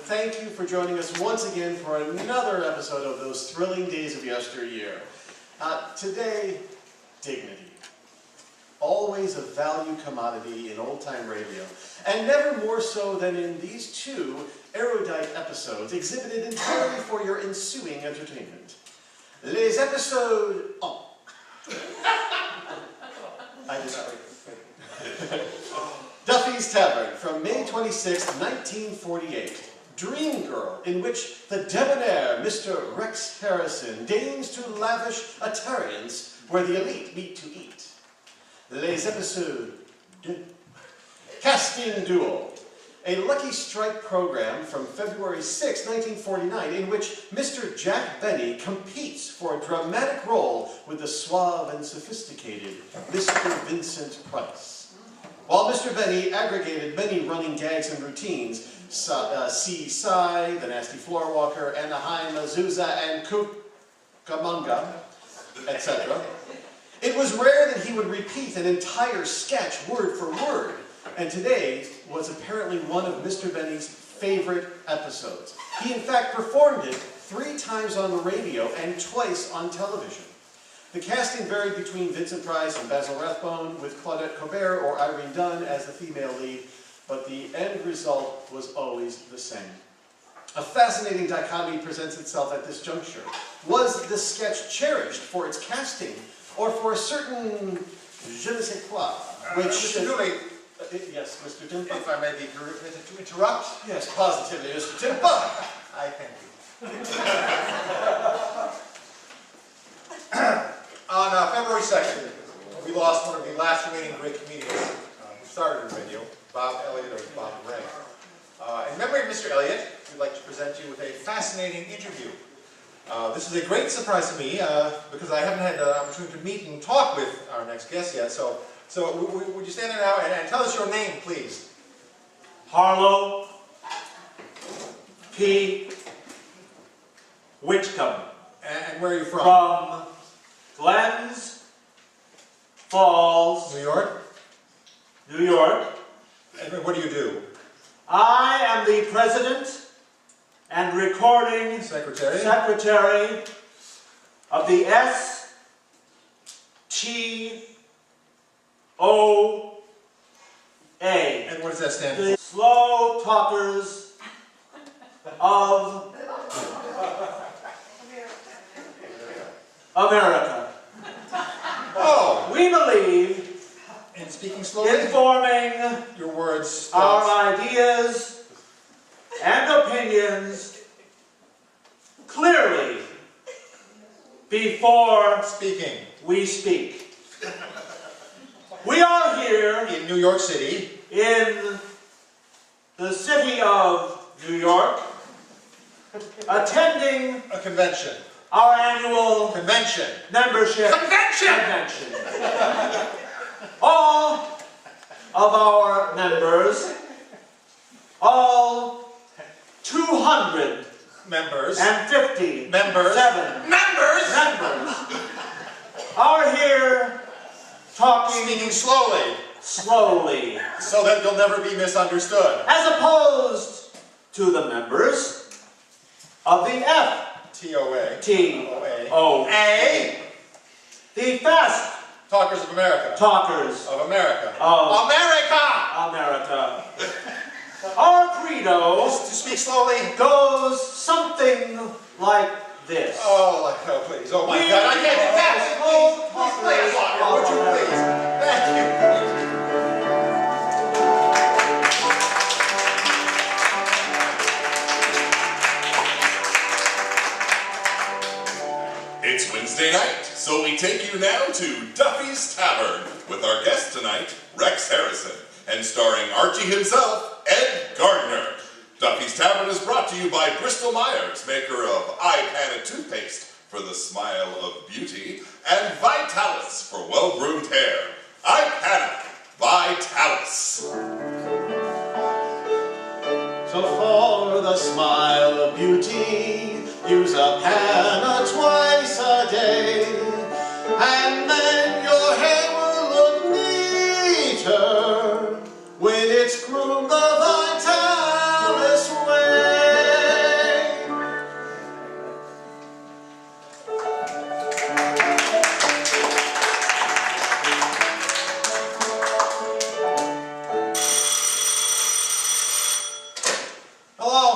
thank you for joining us once again for another episode of Those Thrilling Days of Yesteryear. Today, dignity. Always a value commodity in old-time radio, and never more so than in these two erudite episodes exhibited entirely for your ensuing entertainment. Les épisodes... Oh. I just... Duffy's Tavern from May 26, 1948. Dream Girl, in which the debonair Mr. Rex Harrison deigns to lavish Atarians where the elite meet to eat. Les épisodes de Casting Duel, a Lucky Strike program from February 6, 1949, in which Mr. Jack Benny competes for a dramatic role with the suave and sophisticated Mr. Vincent Price. While Mr. Benny aggregated many running gags and routines, see Cy, the Nasty Floor Walker, Anaheim, Azusa, and Cucamonga, etc., it was rare that he would repeat an entire sketch word for word, and today was apparently one of Mr. Benny's favorite episodes. He in fact performed it 3 times on the radio and twice on television. The casting varied between Vincent Price and Basil Rathbone, with Claudette Colbert or Irene Dunn as the female lead, but the end result was always the same. A fascinating dichotomy presents itself at this juncture. Was the sketch cherished for its casting, or for a certain je ne sais quoi, which... Mr. Dooley, yes, Mr. Timpa? if I may be permitted to interrupt. Yes, positively, Mr. Timpa. I thank you. On February 2nd, we lost one of the last remaining great comedians who started in radio, Bob Elliott of Bob Ray. In memory of Mr. Elliott, we'd like to present you with a fascinating interview. This is a great surprise to me because I haven't had an opportunity to meet and talk with our next guest yet. So would you stand there now and tell us your name, please? Harlow P. Whitcomb. And where are you from? From Glens Falls, New York. New York. And what do you do? I am the president and recording secretary of the STOA. And what does that stand The Slow Talkers of America. Oh! We believe And speaking slowly, informing your words. our ideas and opinions clearly before Speaking. we speak. We are here In New York City. in the city of New York, attending A convention. our annual Convention. membership convention. All of our members, all 250 Members. Members. are here talking Speaking slowly, slowly, so that you'll never be misunderstood. as opposed to the members of the TOA. FTOA, the fast Talkers of America. talkers Of America. of America! America. Our credo To speak slowly. goes something like this. Oh, please. Oh my God. I can't do that. Please play a song. Would you please? Thank you. It's Wednesday night, so we take you now to Duffy's Tavern with our guest tonight, Rex Harrison, and starring Archie himself, Ed Gardner. Duffy's Tavern is brought to you by Bristol Myers, maker of Eye Panic toothpaste for the smile of beauty, and Vitalis for well-groomed hair. Eye Panic, Vitalis. So for the smile of beauty, use a Panna twice a day, and then your hair will look neater when it's groomed the Vitalis way.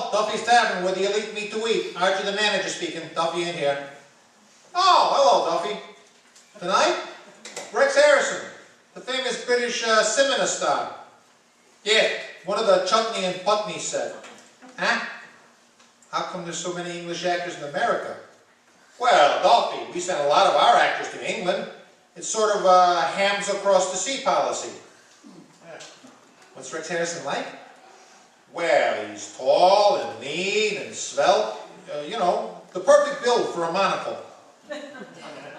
Hello, Duffy's Tavern, where the elite meet to eat. Archie the manager speaking. Duffy in here. Oh, hello, Duffy. Tonight? Rex Harrison, the famous British cinema star. Yeah, one of the Chutney and Putney set. Huh? How come there's so many English actors in America? Well, Duffy, we send a lot of our actors to England. It's sort of a hams across the sea policy. What's Rex Harrison like? Well, he's tall and lean and svelte. You know, the perfect build for a monocle.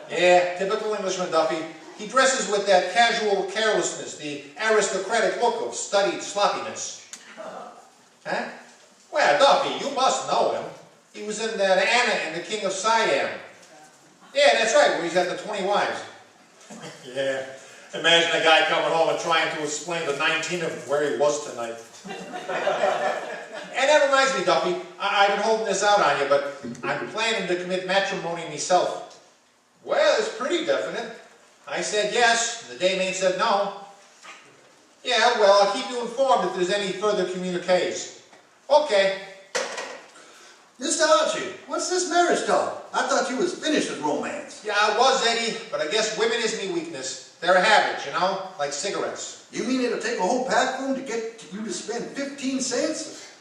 Yeah, typical Englishman, Duffy. He dresses with that casual carelessness, the aristocratic look of studied sloppiness. Huh? Well, Duffy, you must know him. He was in that Anna and the King of Siam. Yeah, that's right, where he's got the 20 wives. Yeah, imagine a guy coming home and trying to explain to 19 of them where he was tonight. And that reminds me, Duffy, I've been holding this out on you, but I'm planning to commit matrimony myself. Well, it's pretty definite. I said yes, and the dame ain't said no. Yeah, well, I'll keep you informed if there's any further communiques. Okay. Mr. Archie, what's this marriage talk? I thought you was finished with romance. Yeah, I was, Eddie, but I guess women is me weakness. They're a habit, you know, like cigarettes. You mean it'll take a whole pack of them to get you to spend 15 cents?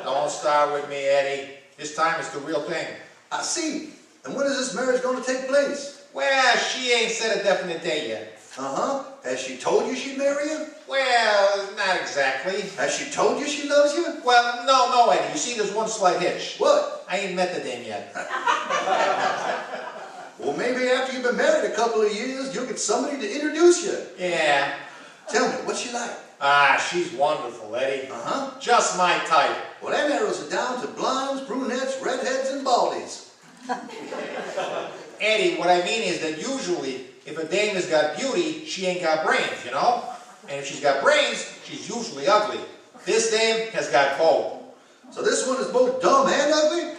Don't start with me, Eddie. This time it's the real thing. I see. And when is this marriage going to take place? Well, she ain't set a definite date yet. Uh-huh. Has she told you she'd marry you? Well, not exactly. Has she told you she loves you? Well, no, Eddie. You see, there's one slight hitch. What? I ain't met the dame yet. Well, maybe after you've been married a couple of years, you'll get somebody to introduce you. Yeah. Tell me, what's she like? Ah, she's wonderful, Eddie. Uh-huh. Just my type. Well, that narrows it down to blondes, brunettes, redheads, and baldies. Eddie, what I mean is that usually, if a dame has got beauty, she ain't got brains, you know? And if she's got brains, she's usually ugly. This dame has got both. So this one is both dumb and ugly?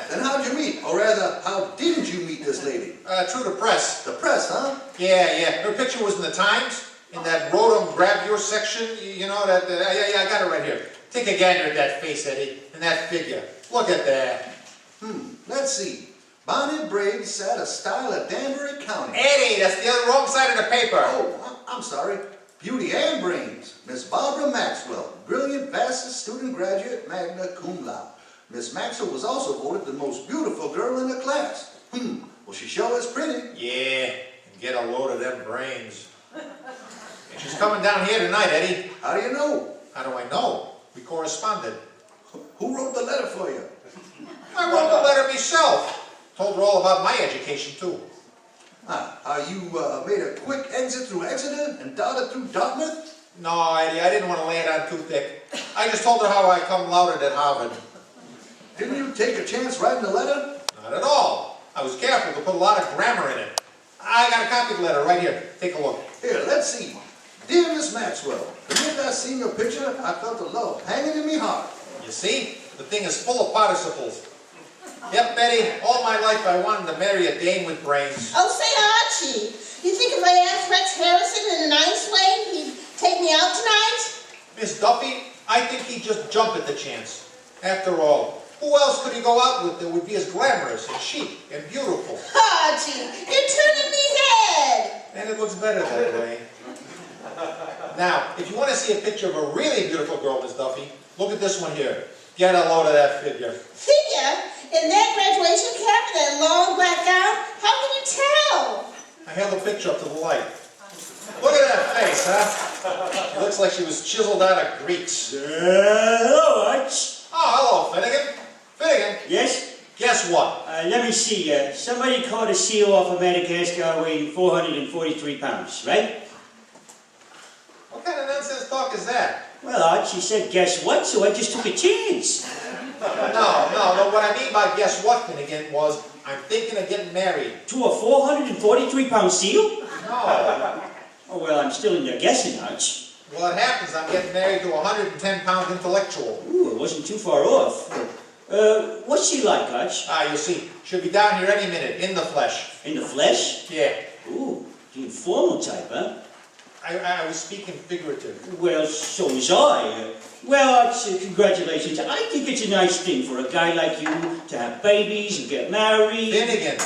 Then how'd you meet? Or rather, how didn't you meet this lady? Through the press. The press, huh? Yeah. Her picture was in the Times, in that Rodham Gravure section, you know, that, yeah, I got it right here. Take a gander at that face, Eddie, and that figure. Look at that. Let's see. Bonnet braids sat a style of Danbury County. Eddie, that's the other wrong side of the paper. Oh, I'm sorry. Beauty and brains. Miss Barbara Maxwell, brilliant, fastest student graduate, magna cum laude. Miss Maxwell was also voted the most beautiful girl in the class. Well, she sure is pretty. Yeah, and get a load of them brains. And she's coming down here tonight, Eddie. How do you know? How do I know? We corresponded. Who wrote the letter for you? I wrote the letter myself. Told her all about my education, too. How you made a quick exit through Exeter and darted through Dartmouth? No, Eddie, I didn't want to lay it on too thick. I just told her how I come lauded at Harvard. Didn't you take a chance writing the letter? Not at all. I was careful to put a lot of grammar in it. I got a copy of the letter right here. Take a look. Here, let's see. Dear Miss Maxwell, the minute I seen your picture, I felt the love hanging in me heart. You see? The thing is full of participles. Yep, Betty, all my life I wanted to marry a dame with brains. Oh, say, Archie, you think if I asked Rex Harrison in a nice way, he'd take me out tonight? Miss Duffy, I think he'd just jump at the chance. After all, who else could he go out with that would be as glamorous and chic and beautiful? Archie, you're turning me head. And it looks better that way. Now, if you want to see a picture of a really beautiful girl, Miss Duffy, look at this one here. Get a load of that figure. Figure? In that graduation cap and that long black gown? How can you tell? I held the picture up to the light. Look at that face, huh? She looks like she was chiseled out of Greeks. Hello, Arch. Oh, hello, Finnegan. Finnegan, Yes? guess what? Let me see. Somebody caught a seal off of Madagascar weighing 443 pounds, right? What kind of nonsense talk is that? Well, Arch, she said, guess what? So I just took a chance. No, what I mean by guess what, Finnegan, was I'm thinking of getting married. To a 443-pound seal? No. Oh, well, I'm still in there guessing, Arch. Well, it happens I'm getting married to a 110-pound intellectual. Ooh, it wasn't too far off. What's she like, Arch? You see, she'll be down here any minute, in the flesh. In the flesh? Yeah. Ooh, the informal type, huh? I was speaking figurative. Well, so was I. Well, congratulations. I think it's a nice thing for a guy like you to have babies and get married. Then again,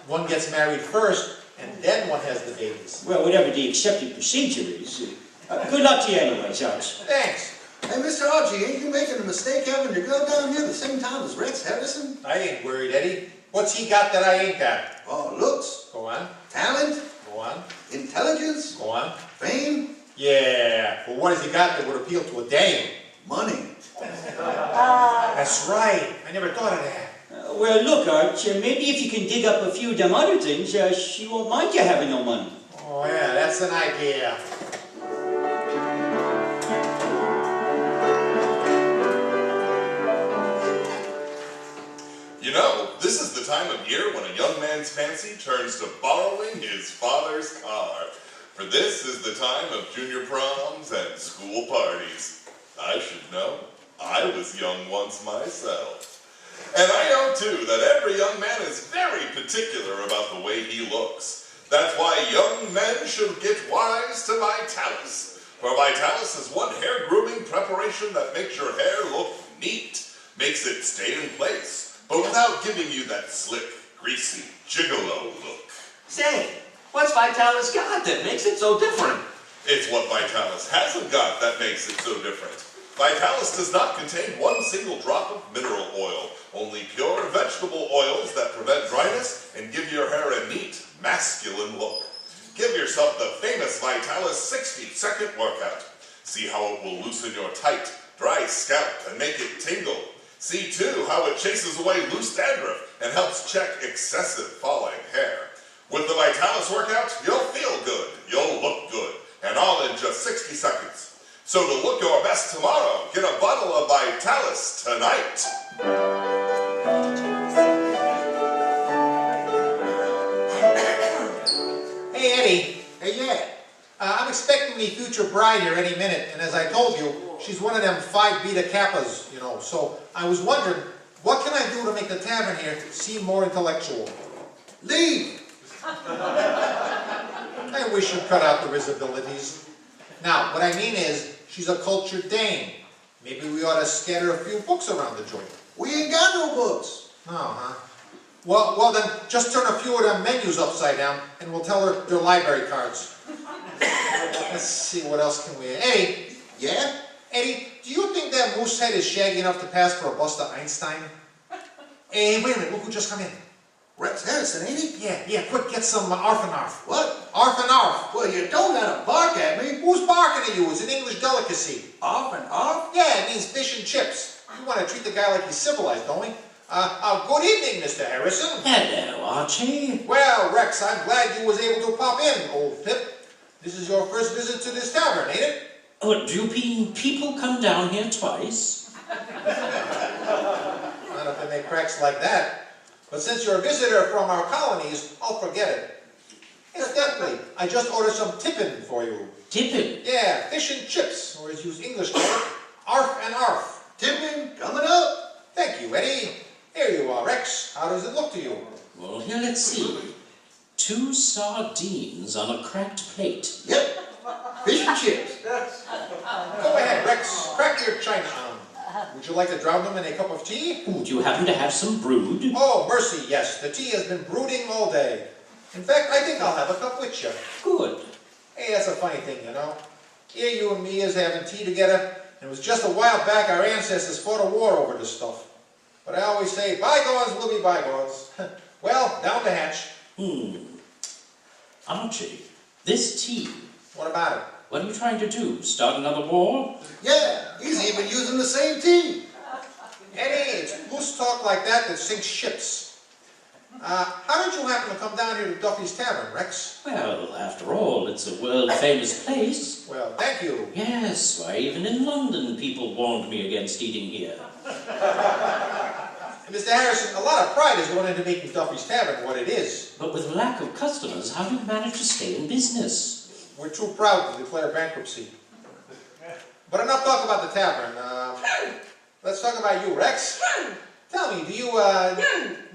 one gets married first, and then one has the babies. Well, whatever the accepted procedure is. Good luck to you anyways, Arch. Thanks. Hey, Mr. Archie, ain't you making a mistake having your girl down here the same time as Rex Harrison? I ain't worried, Eddie. What's he got that I ain't got? Oh, looks, Go on. talent, Go on. intelligence, Go on. fame, Yeah. Well, what has he got that would appeal to a dame? money. That's right. I never thought of that. Well, look, Arch, maybe if you can dig up a few of them other things, she won't mind you having no money. Oh, yeah, that's an idea. You know, this is the time of year when a young man's fancy turns to borrowing his father's car. For this is the time of junior proms and school parties. I should know. I was young once myself. And I know, too, that every young man is very particular about the way he looks. That's why young men should get wise to Vitalis. For Vitalis is one hair grooming preparation that makes your hair look neat, makes it stay in place, but without giving you that slick, greasy, gigolo look. Say, what's Vitalis got that makes it so different? It's what Vitalis hasn't got that makes it so different. Vitalis does not contain one single drop of mineral oil, only pure vegetable oils that prevent dryness and give your hair a neat, masculine look. Give yourself the famous Vitalis 60-second workout. See how it will loosen your tight, dry scalp and make it tingle. See, too, how it chases away loose dandruff and helps check excessive falling hair. With the Vitalis workout, you'll feel good, you'll look good, and all in just 60 seconds. So to look your best tomorrow, get a bottle of Vitalis tonight. Hey, Eddie. Hey, yeah. I'm expecting the future bride here any minute, and as I told you, she's one of them Phi Beta Kappas, you know, so I was wondering, what can I do to make the tavern here seem more intellectual? Leave. I wish you'd cut out the risibilities. Now, what I mean is, she's a cultured dame. Maybe we ought to scatter a few books around the joint. We ain't got no books. Oh, huh? Well then, just turn a few of them menus upside down, and we'll tell her they're library cards. Let's see, what else can we... Eddie! Yeah? Eddie, do you think that moose head is shaggy enough to pass for a bust of Einstein? Hey, wait a minute, look who just come in. Rex Harrison, ain't he? Yeah, quick, get some arf and arf. What? Arf and arf. Well, you don't gotta bark at me. Who's barking at you? It's an English delicacy. Off and off? Yeah, it means fish and chips. We want to treat the guy like he's civilized, don't we? Good evening, Mr. Harrison. Hello, Archie. Well, Rex, I'm glad you was able to pop in, old Pip. This is your first visit to this tavern, ain't it? Oh, do people come down here twice? Not if they make cracks like that. But since you're a visitor from our colonies, I'll forget it. Incidentally, I just ordered some tippin' for you. Tippin'? Yeah, fish and chips, or as you English call it, arf and arf. Tipping, coming up. Thank you, Eddie. Here you are, Rex. How does it look to you? Well, here, let's see. 2 sardines on a cracked plate. Yep. Fish and chips. Go ahead, Rex. Crack your china on. Would you like to drown them in a cup of tea? Ooh, do you happen to have some brood? Oh, mercy, yes. The tea has been brooding all day. In fact, I think I'll have a cup with you. Good. Hey, that's a funny thing, you know. Here you and me is having tea together, and it was just a while back our ancestors fought a war over this stuff. But I always say, bygones will be bygones. Well, down the hatch. Archie, this tea, What about it? what are you trying to do? Start another war? Yeah, he's even using the same tea. Eddie, it's loose talk like that that sinks ships. How did you happen to come down here to Duffy's Tavern, Rex? Well, after all, it's a world-famous place. Well, thank you. Yes, why, even in London, people warned me against eating here. Mr. Harrison, a lot of pride is going into making Duffy's Tavern what it is. But with lack of customers, how do you manage to stay in business? We're too proud to declare bankruptcy. But enough talk about the tavern. Let's talk about you, Rex. Tell me, do you,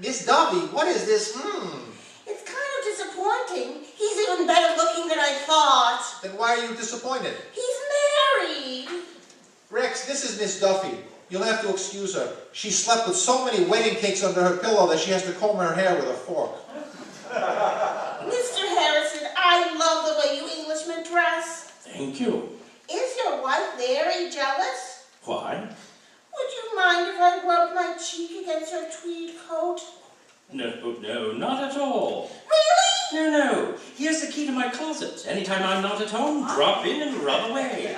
Miss Duffy, what is this? It's kind of disappointing. He's even better looking than I thought. Then why are you disappointed? He's married. Rex, Rex, this is Miss Duffy. You'll have to excuse her. She slept with so many wedding cakes under her pillow that she has to comb her hair with a fork. Mr. Harrison, I love the way you Englishmen dress. Thank you. Is your wife very jealous? Why? Would you mind if I rubbed my cheek against her tweed coat? No, not at all. Really? No. Here's the key to my closet. Anytime I'm not at home, drop in and rub away.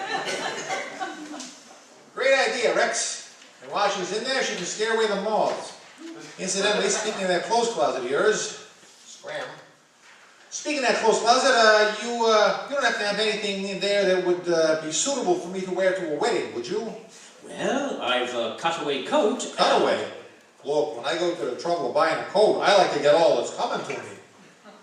Great idea, Rex. And while she's in there, she can scare away the moths. Incidentally, speaking of that clothes closet of yours, scram. Speaking of that clothes closet, you don't have to have anything in there that would be suitable for me to wear to a wedding, would you? Well, I've a cutaway coat. Cutaway? Look, when I go to the trouble of buying a coat, I like to get all that's coming to me.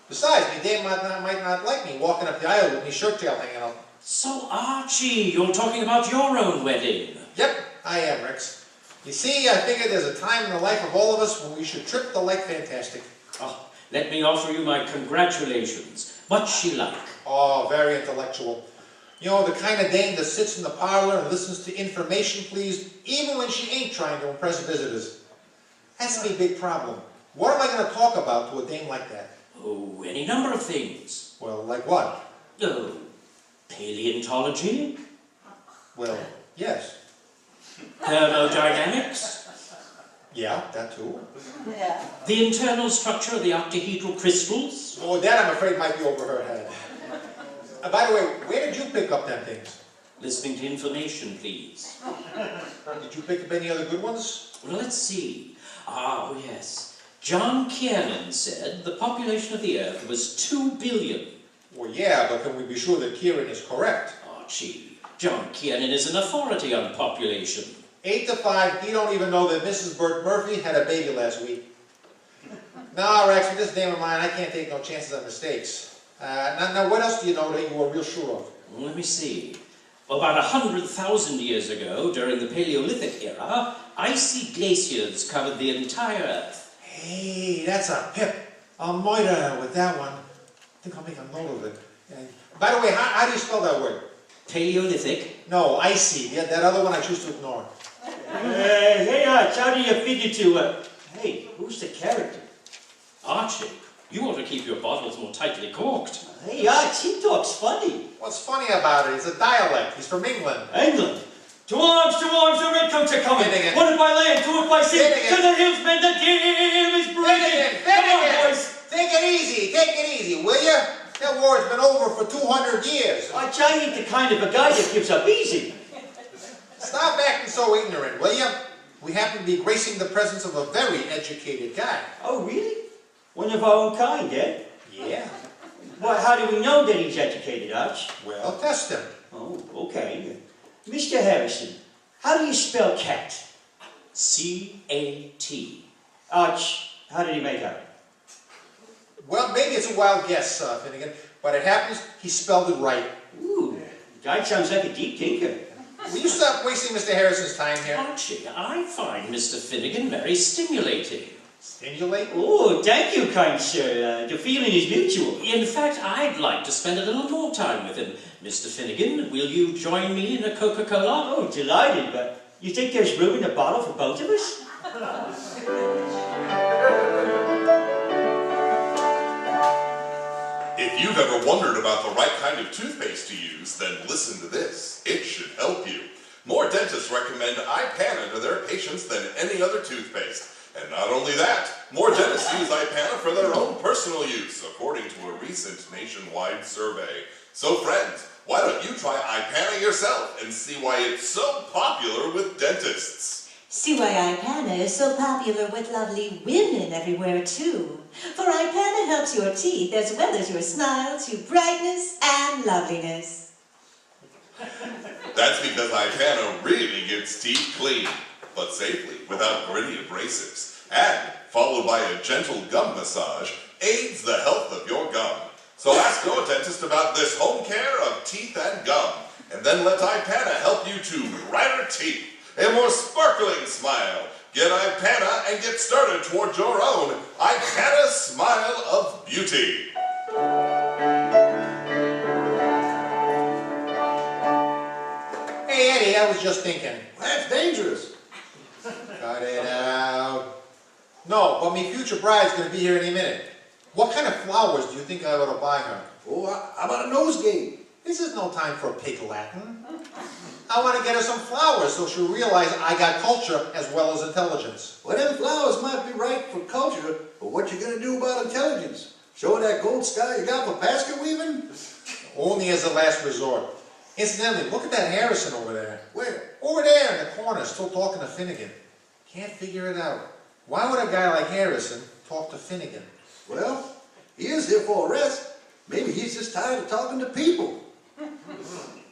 Besides, my dame might not like me walking up the aisle with my shirt tail hanging out. So, Archie, you're talking about your own wedding. Yep, I am, Rex. You see, I figured there's a time in the life of all of us when we should trip the light fantastic. Oh, let me offer you my congratulations. What's she like? Oh, very intellectual. You know, the kind of dame that sits in the parlor and listens to information, please, even when she ain't trying to impress visitors. That's my big problem. What am I going to talk about to a dame like that? Oh, any number of things. Well, like what? Oh, paleontology, Well, yes. thermodynamics, Yeah, that too. Yeah. the internal structure of the octahedral crystals. Oh, that I'm afraid might be over her head. By the way, where did you pick up them things? Listening to information, please. Did you pick up any other good ones? Well, let's see. Ah, oh, yes. John Kiernan said the population of the Earth was 2 billion. Well, yeah, but can we be sure that Kieran is correct? Archie, John Kiernan is an authority on population. 8 to 5, he don't even know that Mrs. Burt Murphy had a baby last week. Nah, Rex, with this dame of mine, I can't take no chances on mistakes. Now, what else do you know that you are real sure of? Well, let me see. About 100,000 years ago, during the Paleolithic era, icy glaciers covered the entire Earth. Hey, that's a pip. I'll moiter with that one. I think I'll make a note of it. And, by the way, how do you spell that word? Paleolithic? No, icy. Yeah, that other one I choose to ignore. Hey, Arch, how do you figure to, hey, who's the character? Archie, you ought to keep your bottles more tightly corked. Hey, Arch, he talks funny. What's funny about it? It's a dialect. He's from England. England. To arms, the redcoats are coming. Finnegan. One by land, two by sea. Finnegan. To the hills, men, the dam is breaking. Come on, boys. Take it easy, will you? That war's been over for 200 years. Arch, I ain't the kind of a guy that gives up easy. Stop acting so ignorant, will you? We happen to be gracing the presence of a very educated guy. Oh, really? One of our own kind, eh? Yeah. Well, how do we know that he's educated, Arch? Well, test him. Oh, okay. Mr. Harrison, how do you spell cat? C-A-T. Arch, how did he make out? Well, maybe it's a wild guess, Finnegan, but it happens he spelled it right. Ooh, guy sounds like a deep thinker. Will you stop wasting Mr. Harrison's time here? Archie, I find Mr. Finnegan very stimulating. Stimulate? Oh, thank you, kind sir. The feeling is mutual. In fact, I'd like to spend a little more time with him. Mr. Finnegan, will you join me in a Coca-Cola? Oh, delighted, but you think there's room in the bottle for both of us? If you've ever wondered about the right kind of toothpaste to use, then listen to this. It should help you. More dentists recommend Ipana to their patients than any other toothpaste. And not only that, more dentists use Ipana for their own personal use, according to a recent nationwide survey. So friends, why don't you try Ipana yourself and see why it's so popular with dentists? See why Ipana is so popular with lovely women everywhere too. For Ipana helps your teeth as well as your smile to brightness and loveliness. That's because Ipana really gets teeth clean, but safely, without gritty abrasives. And, followed by a gentle gum massage, aids the health of your gum. So ask your dentist about this home care of teeth and gum, and then let Ipana help you to brighter teeth, a more sparkling smile. Get Ipana and get started toward your own Ipana smile of beauty. Hey, Eddie, I was just thinking. That's dangerous. Cut it out. No, but my future bride's gonna be here any minute. What kind of flowers do you think I ought to buy her? Oh, how about a nosegay? This is no time for pig Latin. I want to get her some flowers so she'll realize I got culture as well as intelligence. Well, them flowers might be right for culture, but what you gonna do about intelligence? Show her that gold sky you got for basket weaving? Only as a last resort. Incidentally, look at that Harrison over there. Where? Over there in the corner, still talking to Finnegan. Can't figure it out. Why would a guy like Harrison talk to Finnegan? Well, he is here for a rest. Maybe he's just tired of talking to people.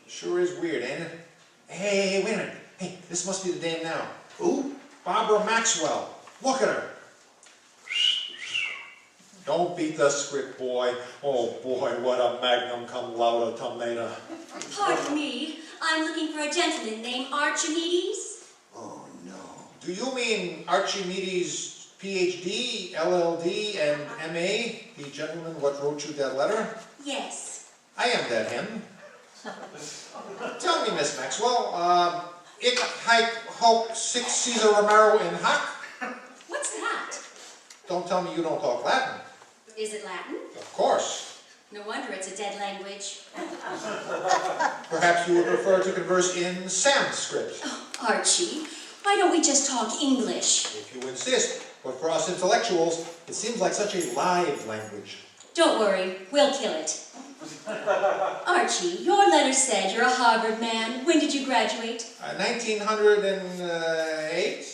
Sure is weird, ain't it? Hey, wait a minute. Hey, this must be the dame now. Who? Barbara Maxwell. Look at her. Don't beat the script, boy. Oh boy, what a magnum cum laude tomato. Pardon me, I'm looking for a gentleman named Archimedes. Oh, no. Do you mean Archimedes, PhD, LLD, and MA? The gentleman what wrote you that letter? Yes. I am that him. Tell me, Miss Maxwell, ich hike hope 6 Caesar Romero in Hock? What's that? Don't tell me you don't talk Latin. Is it Latin? Of course. No wonder it's a dead language. Perhaps you would prefer to converse in Sanskrit. Oh, Archie, why don't we just talk English? If you insist. But for us intellectuals, it seems like such a live language. Don't worry, we'll kill it. Archie, your letter said you're a Harvard man. When did you graduate? 1908?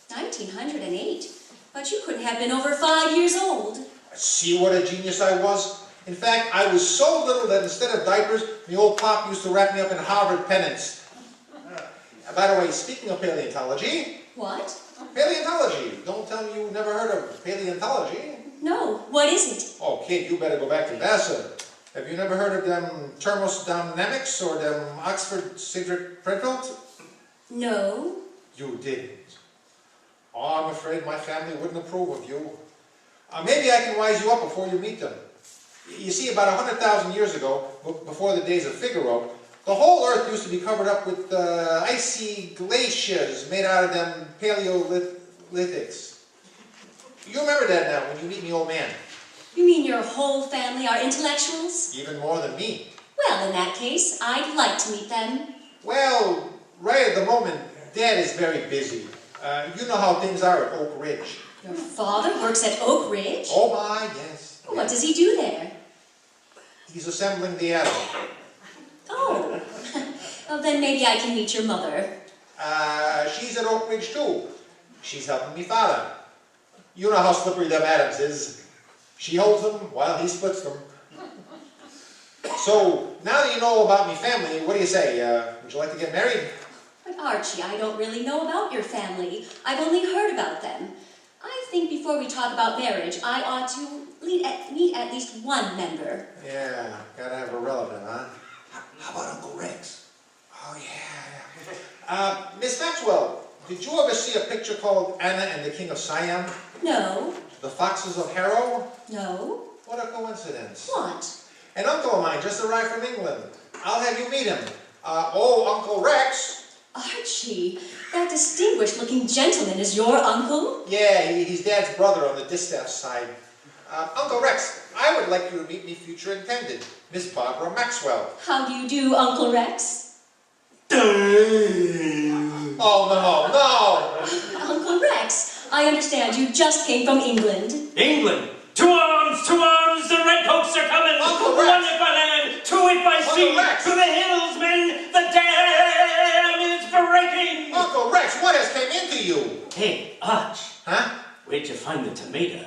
1908? But you couldn't have been over 5 years old. See what a genius I was? In fact, I was so little that instead of diapers, my old pop used to wrap me up in Harvard pennants. By the way, speaking of paleontology... What? Paleontology! Don't tell me you never heard of paleontology. No, what is it? Oh, kid, you better go back to Vassar. Have you never heard of them thermodynamics or them Oxford Cedric Prentfeld? No. You didn't. Oh, I'm afraid my family wouldn't approve of you. Maybe I can wise you up before you meet them. You see, about 100,000 years ago, before the days of Figaro, the whole Earth used to be covered up with icy glaciers made out of them paleolithics. You remember that now when you meet me, old man. You mean your whole family are intellectuals? Even more than me. Well, in that case, I'd like to meet them. Well, right at the moment, Dad is very busy. You know how things are at Oak Ridge. Your father works at Oak Ridge? Oh my, yes. What does he do there? He's assembling the atom. Oh. Well, then maybe I can meet your mother. She's at Oak Ridge too. She's helping me father. You know how slippery them atoms is. She holds them while he splits them. So, now that you know about me family, what do you say? Would you like to get married? But Archie, I don't really know about your family. I've only heard about them. I think before we talk about marriage, I ought to meet at least one member. Yeah, gotta have a relative, huh? How about Uncle Rex? Oh, yeah. Miss Maxwell, did you ever see a picture called Anna and the King of Siam? No. The Foxes of Harrow? No. What a coincidence. What? An uncle of mine just arrived from England. I'll have you meet him. Uncle Rex. Archie, that distinguished-looking gentleman is your uncle? Yeah, he's Dad's brother on the distaff side. Uncle Rex, I would like you to meet me future intended, Miss Barbara Maxwell. How do you do, Uncle Rex? Oh, no. Uncle Rex, I understand you just came from England. England! To arms! The redcoats are coming! Uncle Rex! One if I land, two if I sea! Rex! To the hills, men! The dam is breaking! Uncle Rex, what has came into you? Hey, Arch, Huh? where'd you find the tomato?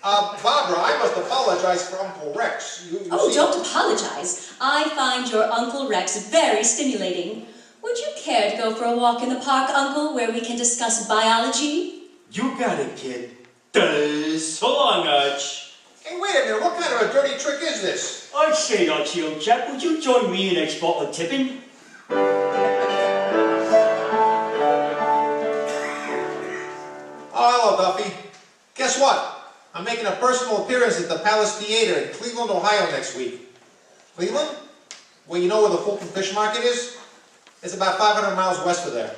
Barbara, I must apologize for Uncle Rex. You Oh, see... don't apologize. I find your Uncle Rex very stimulating. Would you care to go for a walk in the park, Uncle, where we can discuss biology? You got it, kid. So long, Arch. Hey, wait a minute, what kind of a dirty trick is this? I say, Archie, old chap, would you join me in next bottle of tipping? Oh, hello, Duffy. Guess what? I'm making a personal appearance at the Palace Theater in Cleveland, Ohio next week. Cleveland? Well, you know where the Fulton Fish Market is? It's about 500 miles west of there.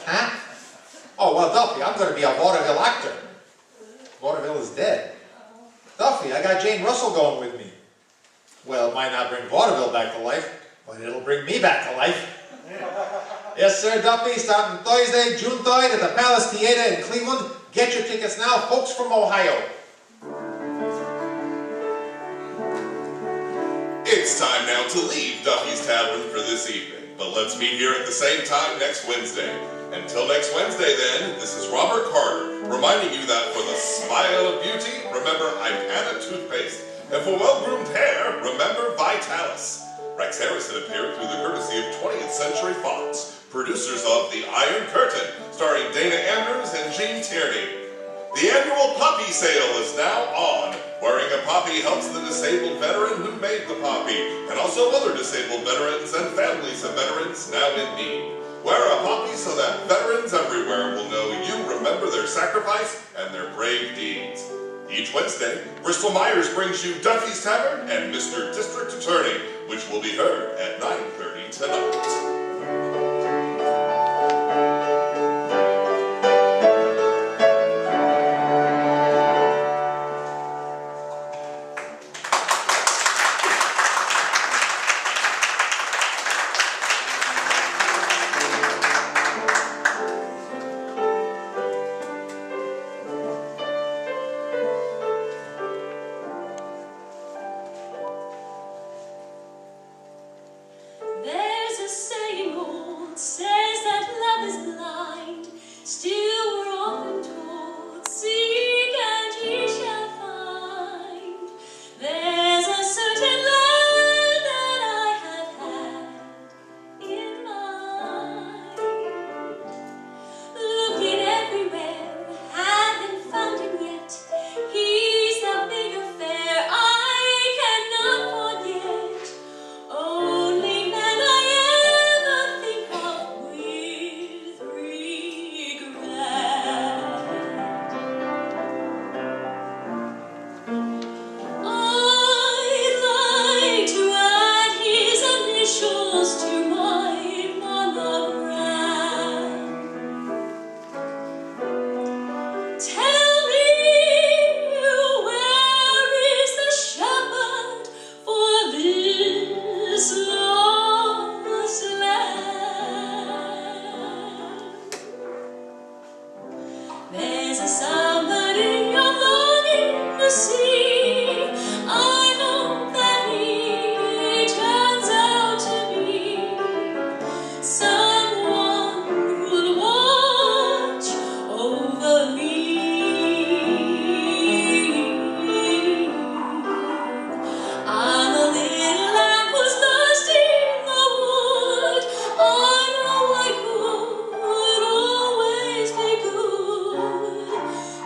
Huh? Oh, well, Duffy, I'm going to be a vaudeville actor. Vaudeville is dead. Duffy, I got Jane Russell going with me. Well, it might not bring vaudeville back to life, but it'll bring me back to life. Yes, sir, Duffy, starting Thursday, June 3rd at the Palace Theater in Cleveland. Get your tickets now, folks from Ohio. It's time now to leave Duffy's Tavern for this evening, but let's meet here at the same time next Wednesday. Until next Wednesday then, this is Robert Carter, reminding you that for the smile of beauty, remember Ipana toothpaste, and for well-groomed hair, remember Vitalis. Rex Harrison appeared through the courtesy of 20th Century Fox, producers of The Iron Curtain, starring Dana Andrews and Gene Tierney. The annual poppy sale is now on. Wearing a poppy helps the disabled veteran who made the poppy, and also other disabled veterans and families of veterans now in need. Wear a poppy so that veterans everywhere will know you remember their sacrifice and their brave deeds. Each Wednesday, Bristol Myers brings you Duffy's Tavern and Mr. District Attorney, which will be heard at 9:30 tonight. There's a saying old, says that love is blind. Still we're often told, seek and ye shall find. There's a certain love that I have had in mind. Looking everywhere, haven't found him yet. He's the big affair I cannot forget. Only man I ever think of with regret. I'd like to add his initials to my monogram. Tell me, where is the shepherd for this lost land? There's a somebody you're longing to see. I hope that he turns out to be someone who'll watch over me. I'm a little lamb who's lost in the wood. I know I could always be good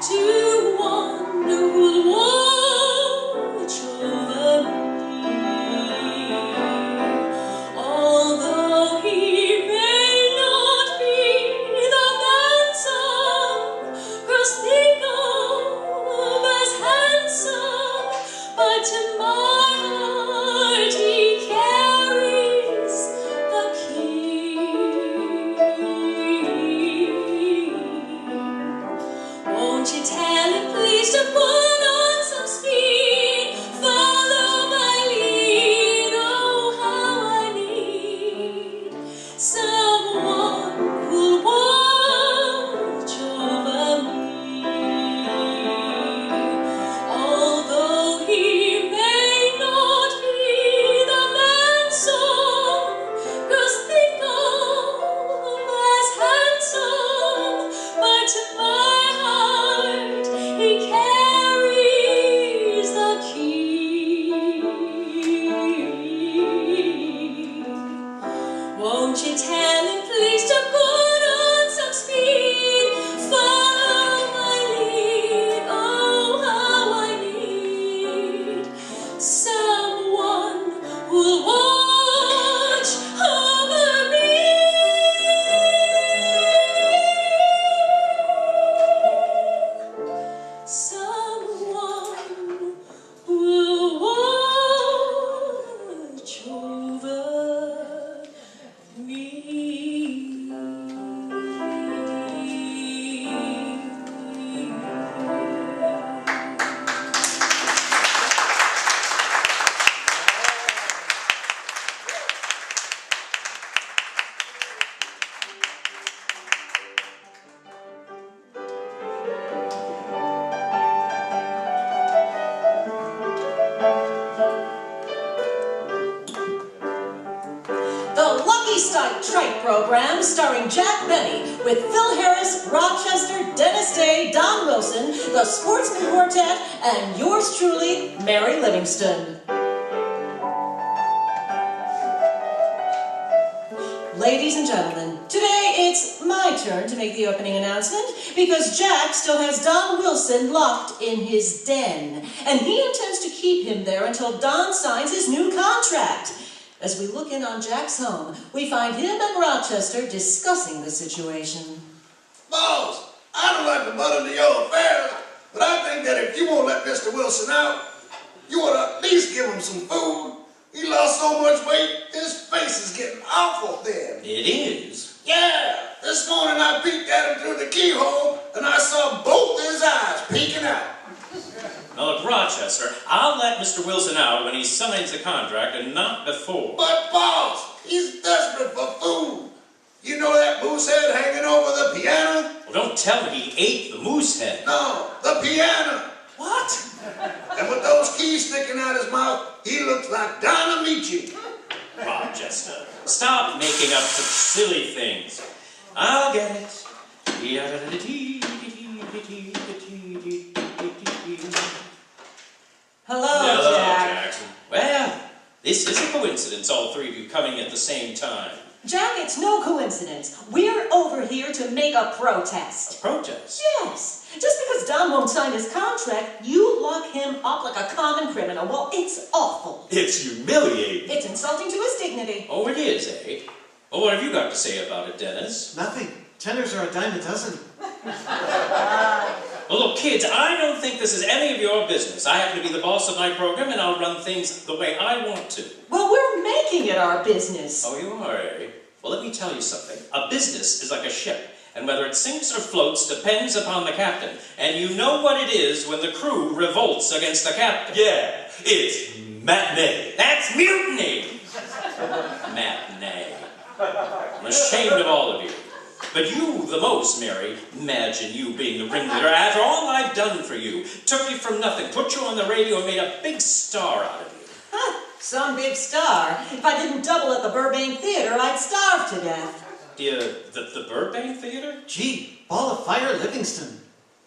program starring Jack Benny with Phil Harris, Rochester, Dennis Day, Don Wilson, the Sportsman Quartet, and yours truly, Mary Livingston. Ladies and gentlemen, today it's my turn to make the opening announcement because Jack still has Don Wilson locked in his den, and he intends to keep him there until Don signs his new contract. As we look in on Jack's home, we find him and Rochester discussing the situation. Boss, I don't like to butt into your affairs, but I think that if you won't let Mr. Wilson out, you ought to at least give him some food. He lost so much weight, his face is getting awful thin. It is? Yeah, this morning I peeked at him through the keyhole and I saw both his eyes peeking out. Now look, Rochester, I'll let Mr. Wilson out when he signs the contract and not before. But boss, he's desperate for food. You know that moose head hanging over the piano? Well, don't tell me he ate the moose head. No, the piano. What? And with those keys sticking out his mouth, he looks like Don Amici. Rochester, stop making up such silly things. I'll get it. Hello, Jack. Jackson. Well, this is a coincidence, all three of you coming at the same time. Jack, it's no coincidence. We're over here to make a protest. A protest? Yes. Just because Don won't sign his contract, you lock him up like a common criminal. Well, it's awful. It's humiliating. It's insulting to his dignity. Oh, it is, eh? Well, what have you got to say about it, Dennis? Nothing. Tenors are a dime a dozen. Well, look, kids, I don't think this is any of your business. I happen to be the boss of my program, and I'll run things the way I want to. Well, we're making it our business. Oh, you are, eh? Well, let me tell you something. A business is like a ship, and whether it sinks or floats depends upon the captain. And you know what it is when the crew revolts against the captain. Yeah, it's matinee. That's mutiny! Matinee. I'm ashamed of all of you. But you the most, Mary. Imagine you being the ringleader after all I've done for you. Took you from nothing, put you on the radio, and made a big star out of you. Huh, some big star. If I didn't double at the Burbank Theater, I'd starve to death. The Burbank Theater? Gee, ball of fire, Livingston.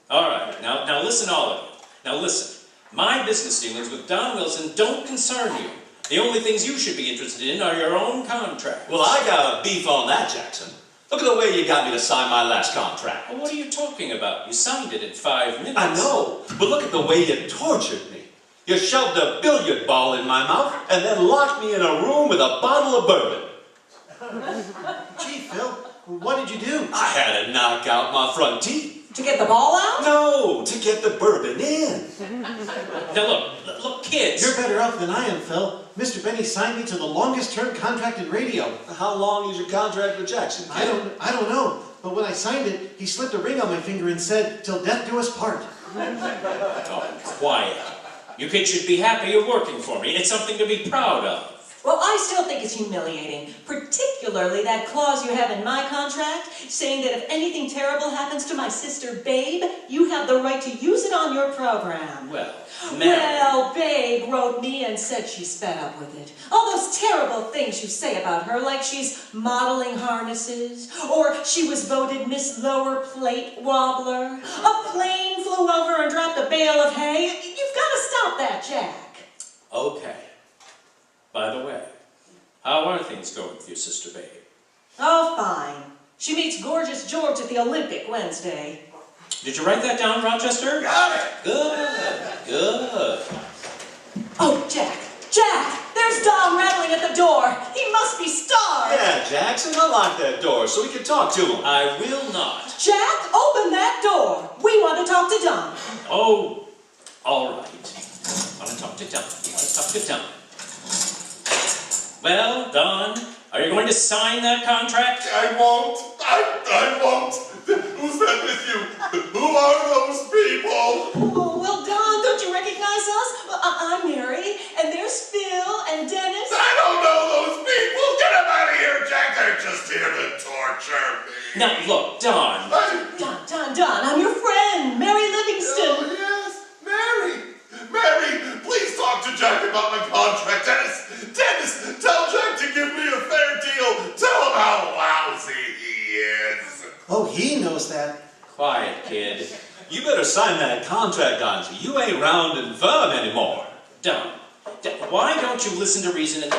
All right, now listen, all of you. Now listen. My business dealings with Don Wilson don't concern you. The only things you should be interested in are your own contracts. Well, I got a beef on that, Jackson. Look at the way you got me to sign my last contract. Well, what are you talking about? You signed it in 5 minutes. I know, but look at the way you tortured me. You shoved a billiard ball in my mouth and then locked me in a room with a bottle of bourbon. Gee, Phil, what did you do? I had to knock out my front teeth. To get the ball out? No, to get the bourbon in. Now look, kids. You're better off than I am, Phil. Mr. Benny signed me to the longest-term contract in radio. How long is your contract with Jackson? I don't know. But when I signed it, he slipped a ring on my finger and said, "Till death do us part." Oh, quiet. You kids should be happy you're working for me. It's something to be proud of. Well, I still think it's humiliating, particularly that clause you have in my contract saying that if anything terrible happens to my sister Babe, you have the right to use it on your program. Well, Mary. Well, Babe wrote me and said she's fed up with it. All those terrible things you say about her, like she's modeling harnesses, or she was voted Miss Lower Plate Wobbler, a plane flew over and dropped a bale of hay. You've got to stop that, Jack. Okay. By the way, how are things going with your sister Babe? Oh, fine. She meets Gorgeous George at the Olympic Wednesday. Did you write that down, Rochester? Got it. Good. Oh, Jack! There's Don rattling at the door. He must be starved. Yeah, Jackson, unlock that door so we can talk to him. I will not. Jack, open that door. We want to talk to Don. Oh, all right. Want to talk to Don. Well, Don, are you going to sign that contract? I won't. I won't. Who's that with you? Who are those people? Oh, well, Don, don't you recognize us? I'm Mary, and there's Phil and Dennis. I don't know those people. Get them out of here, Jack. They're just here to torture me. Now, look, Don. Don, I'm your friend, Mary Livingston. Oh, yes, Mary, please talk to Jack about my contract. Dennis, tell Jack to give me a fair deal. Tell him how lousy kids. Oh, he knows that. Quiet, kid. You better sign that contract, Auntie. You ain't round and firm anymore. Don, why don't you listen to reason and...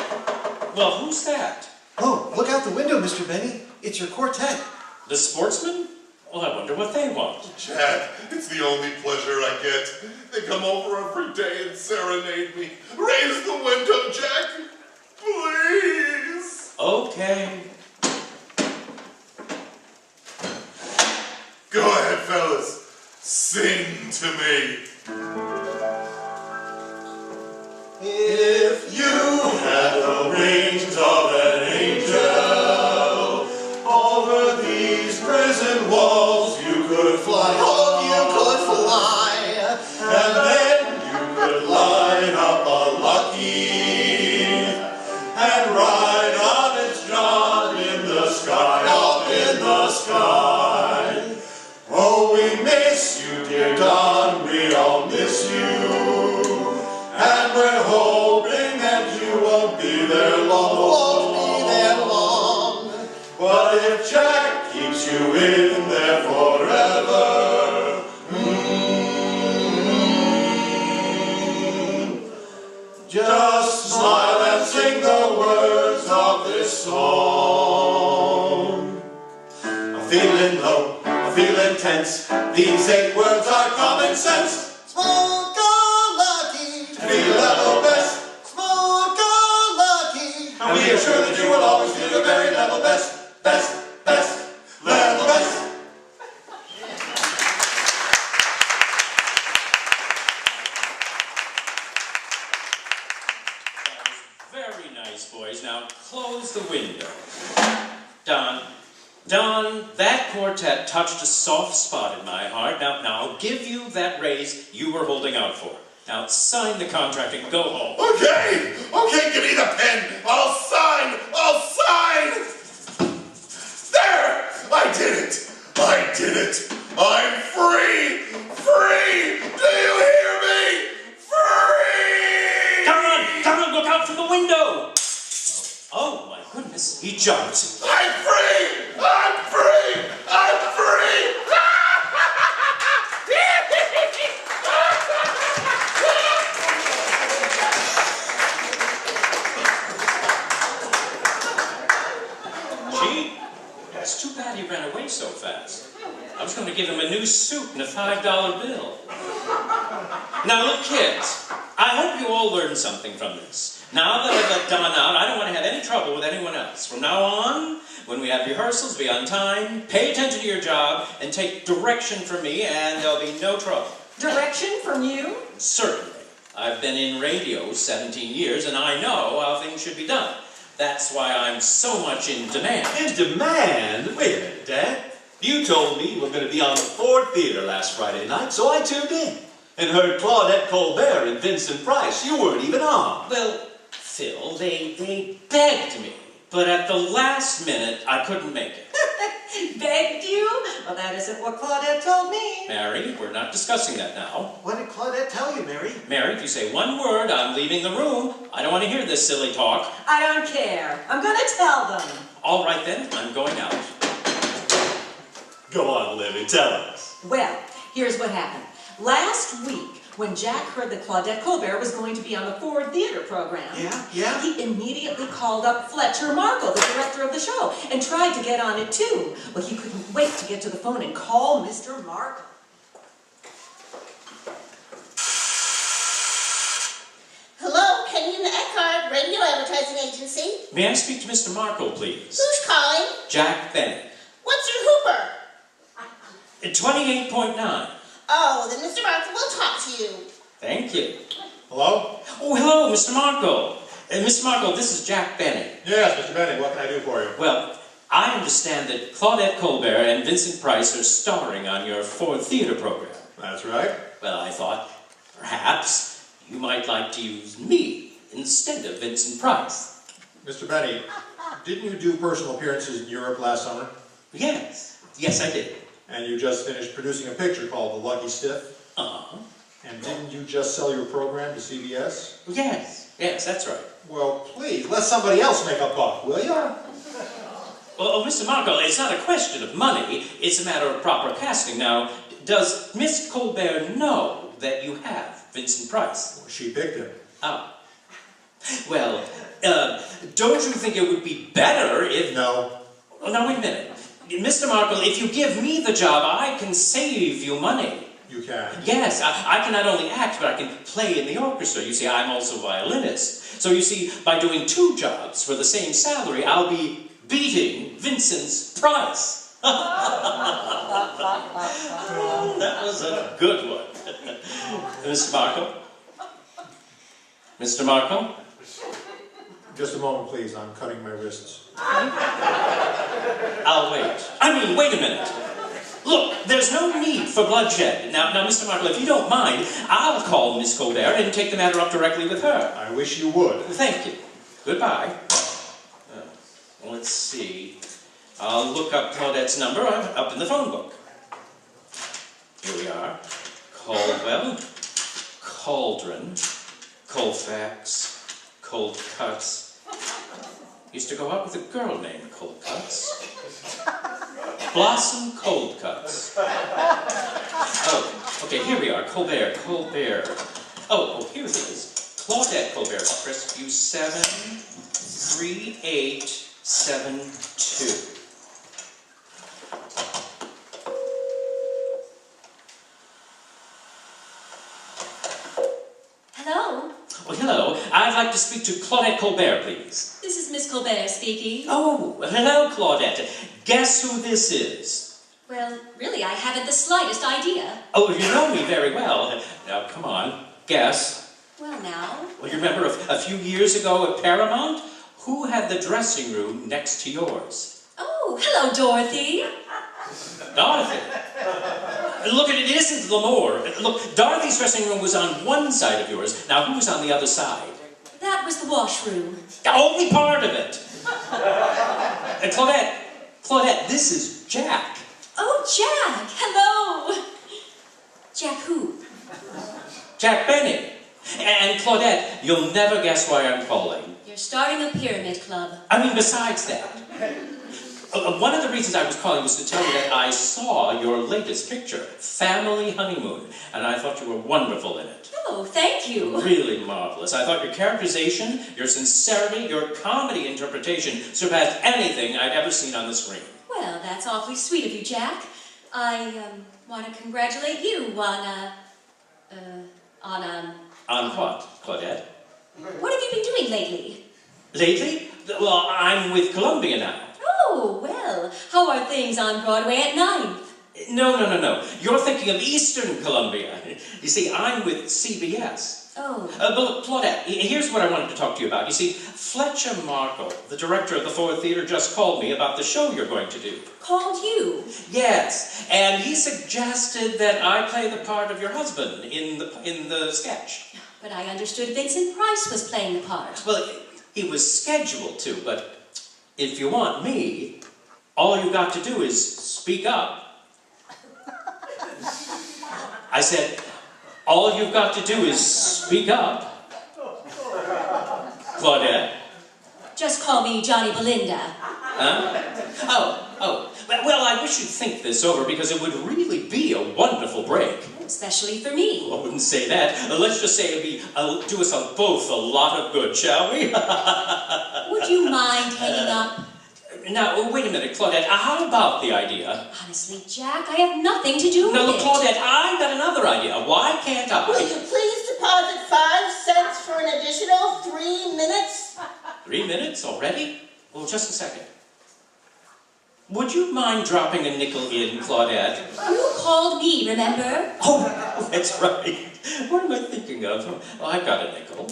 Well, who's that? Oh, look out the window, Mr. Benny. It's your quartet. The sportsmen? Well, I wonder what they want. Jack, it's the only pleasure I get. They come over every day and serenade me. Raise the window, Jack. Please. Okay. Go ahead, fellas. Sing to me. If you had the wings of an angel, over these prison walls you could fly. Oh, you could fly. And then you could line up a lucky and ride on its John in the sky, up in the sky. Oh, we miss you, dear Don, we all miss you. And we're hoping that you won't be there long, won't be there long. But if Jack keeps you in there forever, just smile and sing the words of this song. I'm feeling low, I'm feeling tense. These 8 words are common sense. Smoke a lucky, feel level best. Smoke a lucky, and we are sure that you will always do your very level best, best, best, level best. Very nice, boys. Now, close the window. Don, that quartet touched a soft spot in my heart. Now, I'll give you that raise you were holding out for. Now, sign the contract and go home. Okay, give me the pen. I'll sign. There, I did it. I'm free. Do you hear me? Free. Come on, look out from the window. Oh, my goodness, he jumped. I'm free. Gee, it's too bad he ran away so fast. I was going to give him a new suit and a $5 bill. Now look, kids, I hope you all learned something from this. Now that I've let Don out, I don't want to have any trouble with anyone else. From now on, when we have rehearsals, be on time, pay attention to your job, and take direction from me, and there'll be no trouble. Direction from you? Certainly. I've been in radio 17 years, and I know how things should be done. That's why I'm so much in demand. In demand? Wait a minute, Dad. You told me you were going to be on the Ford Theater last Friday night, so I tuned in and heard Claudette Colbert and Vincent Price. You weren't even on. Well, Phil, they begged me, but at the last minute, I couldn't make it. Begged you? Well, that isn't what Claudette told me. Mary, we're not discussing that now. What did Claudette tell you, Mary? Mary, if you say one word, I'm leaving the room. I don't want to hear this silly talk. I don't care. I'm going to tell them. All right then, I'm going out. Go on, Libby, tell us. Well, here's what happened. Last week, when Jack heard that Claudette Colbert was going to be on the Ford Theater program, Yeah? he immediately called up Fletcher Markle, the director of the show, and tried to get on it too. Well, he couldn't wait to get to the phone and call Mr. Markle. Hello, Kenyon Eckhart, radio advertising agency. May I speak to Mr. Markle, please? Who's calling? Jack Bennett. What's your Hooper? 28.9. Oh, then Mr. Markle will talk to you. Thank you. Hello? Oh, hello, Mr. Markle. Mr. Markle, this is Jack Bennett. Yes, Mr. Benny, what can I do for you? Well, I understand that Claudette Colbert and Vincent Price are starring on your Ford Theater program. That's right. Well, I thought, perhaps, you might like to use me instead of Vincent Price. Mr. Benny, didn't you do personal appearances in Europe last summer? Yes, I did. And you just finished producing a picture called The Lucky Stiff? Uh-huh. And didn't you just sell your program to CBS? Yes, that's right. Well, please, let somebody else make a buck, will you? Oh, Mr. Marco, it's not a question of money. It's a matter of proper casting. Now, does Miss Colbert know that you have Vincent Price? She picked him. Oh. Well, don't you think it would be better if... No. Oh, now, wait a minute. Mr. Markle, if you give me the job, I can save you money. You can. Yes, I can not only act, but I can play in the orchestra. You see, I'm also a violinist. So you see, by doing 2 jobs for the same salary, I'll be beating Vincent's price. That was a good one. Mr. Markle? Mr. Markle? Just a moment, please. I'm cutting my wrists. I'll wait. Wait a minute. Look, there's no need for bloodshed. Now, Mr. Markle, if you don't mind, I'll call Miss Colbert and take the matter up directly with her. I wish you would. Thank you. Goodbye. Let's see. I'll look up Claudette's number up in the phone book. Here we are. Caldwell, Cauldron, Colfax, Cold Cuts. Used to go out with a girl named Cold Cuts. Blossom Cold Cuts. Oh, okay, here we are. Colbert. Oh, here it is. Claudette Colbert, Crestview 73872. Hello? Oh, hello. I'd like to speak to Claudette Colbert, please. This is Miss Colbert speaking. Oh, hello, Claudette. Guess who this is? Well, really, I haven't the slightest idea. Oh, you know me very well. Now, come on, guess. Well, now. Well, you remember a few years ago at Paramount? Who had the dressing room next to yours? Oh, hello, Dorothy. Dorothy. Look, it isn't L'Amour. Look, Dorothy's dressing room was on one side of yours. Now, who was on the other side? That was the washroom. Only part of it. And Claudette, this is Jack. Oh, Jack. Hello. Jack who? Jack Benny. And Claudette, you'll never guess why I'm calling. You're starting a pyramid club. Besides that, one of the reasons I was calling was to tell you that I saw your latest picture, Family Honeymoon, and I thought you were wonderful in it. Oh, thank you. Really marvelous. I thought your characterization, your sincerity, your comedy interpretation surpassed anything I'd ever seen on the screen. Well, that's awfully sweet of you, Jack. I want to congratulate you On what, Claudette? What have you been doing lately? Lately? Well, I'm with Columbia now. Oh, well, how are things on Broadway at 9th? No. You're thinking of Eastern Columbia. You see, I'm with CBS. Oh. But look, Claudette, here's what I wanted to talk to you about. You see, Fletcher Markle, the director of the Ford Theater, just called me about the show you're going to do. Called you? Yes, and he suggested that I play the part of your husband in the sketch. But I understood Vincent Price was playing the part. Well, he was scheduled to, but if you want me, all you've got to do is speak up. I said, all you've got to do is speak up. Claudette. Just call me Johnny Belinda. Huh? Oh. Well, I wish you'd think this over, because it would really be a wonderful break. Especially for me. I wouldn't say that. Let's just say it'd do us both a lot of good, shall we? Would you mind hanging up? Now, wait a minute, Claudette. How about the idea? Honestly, Jack, I have nothing to do with No, it. Claudette, I've got another idea. Why can't I? Will you please deposit 5 cents for an additional 3 minutes? 3 minutes already? Well, just a second. Would you mind dropping a nickel in, Claudette? You called me, remember? Oh, that's right. What am I thinking of? Oh, I've got a nickel.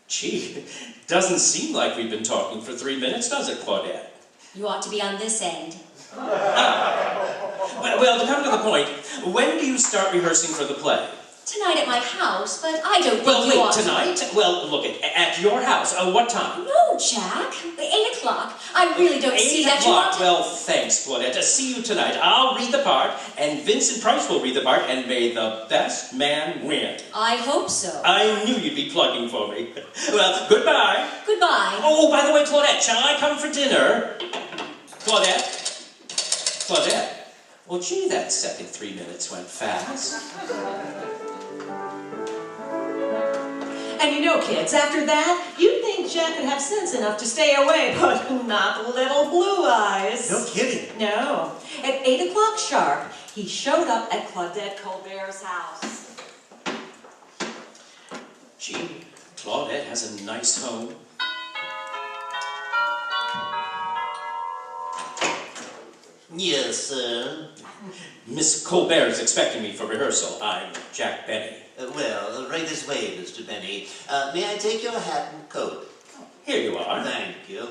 Gee, doesn't seem like we've been talking for 3 minutes, does it, Claudette? You ought to be on this end. Well, to come to the point, when do you start rehearsing for the play? Tonight at my house, but I don't think Well, you wait, ought to. tonight? Well, look, at your house. What time? No, Jack. 8 o'clock. I really don't see that you ought to... Well, thanks, Claudette. See you tonight. I'll read the part, and Vincent Price will read the part, and may the best man win. I hope so. I knew you'd be plugging for me. Well, goodbye. Goodbye. Oh, by the way, Claudette, shall I come for dinner? Claudette? Claudette? Well, gee, that second 3 minutes went fast. And you know, kids, after that, you'd think Jack would have sense enough to stay away, but not little Blue Eyes. No kidding. No. At 8 o'clock sharp, he showed up at Claudette Colbert's house. Gee, Claudette has a nice home. Yes, sir. Miss Colbert is expecting me for rehearsal. I'm Jack Benny. Well, right this way, Mr. Benny. May I take your hat and coat? Here you are. Thank you.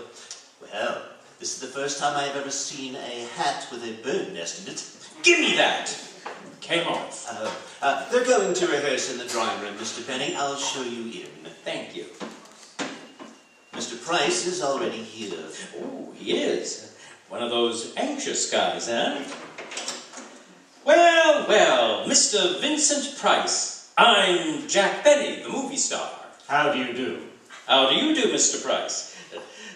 Well, this is the first time I've ever seen a hat with a bird nest in it. Give me that! Came off. They're going to rehearse in the drawing room, Mr. Benny. I'll show you in. Thank you. Mr. Price is already here. Oh, he is. One of those anxious guys, huh? Well, well, Mr. Vincent Price. I'm Jack Benny, the movie star. How do you do? How do you do, Mr. Price?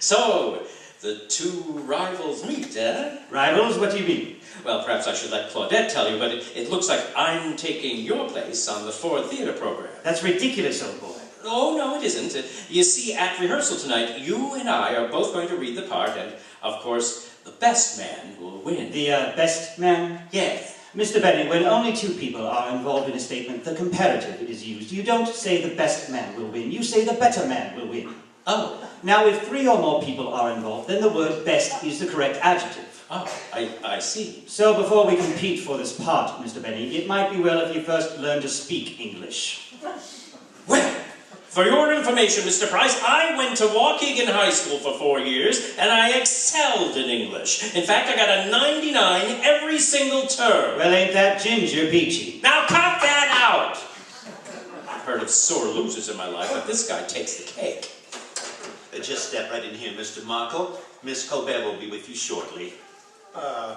So, the two rivals meet, eh? Rivals? What do you mean? Well, perhaps I should let Claudette tell you, but it looks like I'm taking your place on the Ford Theater program. That's ridiculous, old boy. Oh, no, it isn't. You see, at rehearsal tonight, you and I are both going to read the part, and, of course, the best man will win. The best man? Yes. Mr. Benny, when only two people are involved in a statement, the comparative is used. You don't say the best man will win, you say the better man will win. Oh. Now, if 3 or more people are involved, then the word best is the correct adjective. Oh, I see. So before we compete for this part, Mr. Benny, it might be well if you first learn to speak English. Well, for your information, Mr. Price, I went to Waukegan High School for 4 years, and I excelled in English. In fact, I got a 99 every single term. Well, ain't that ginger peachy? Now cut that out! I've heard of sore losers in my life, but this guy takes the cake. Just step right in here, Mr. Markle. Miss Colbert will be with you shortly.